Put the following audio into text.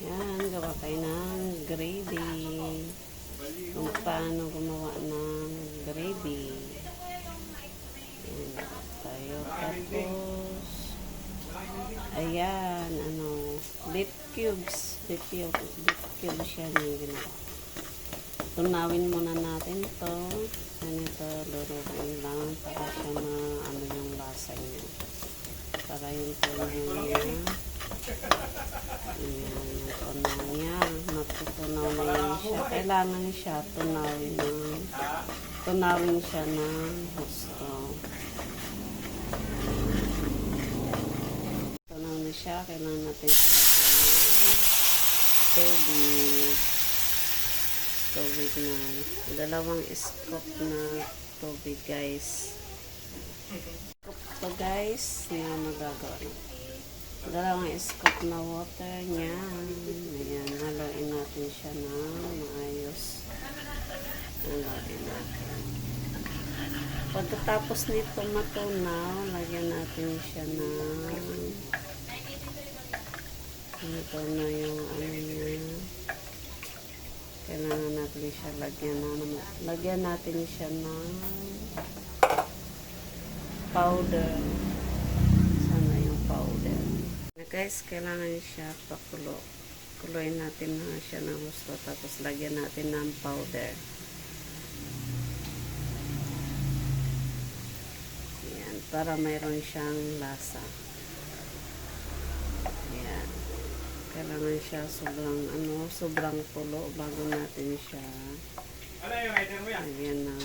Yan, gawa tayo ng gravy. Kung paano gumawa ng gravy. Yan, tayo. Tapos, ayan, beef cubes. Beef cubes yan yung ginawa. Tunawin muna natin to. Ganito, luruin lang para siya yung lasa niya. Para yung tunaw niya. Ayan, yung tunaw niya. Matutunaw na yan siya. Kailangan siya tunawin siya ng gusto. Tunaw na siya. Kailangan natin siya tubig na 2 scoop na tubig, guys. Ito, guys, na magagawa na 2 scoop na water niya. Ayan, haluin natin siya na maayos. Haluin natin. Pagkatapos nito matunaw, lagyan natin siya na ito na yung niya. Kailangan natin siya lagyan natin siya ng powder. Sana yung powder. Guys, kailangan siya kuloyin natin na siya ng gusto. Tapos lagyan natin ng powder. Ayan, para mayroon siyang lasa. Ayan. Kailangan siya sobrang kulo bago natin siya lagyan ng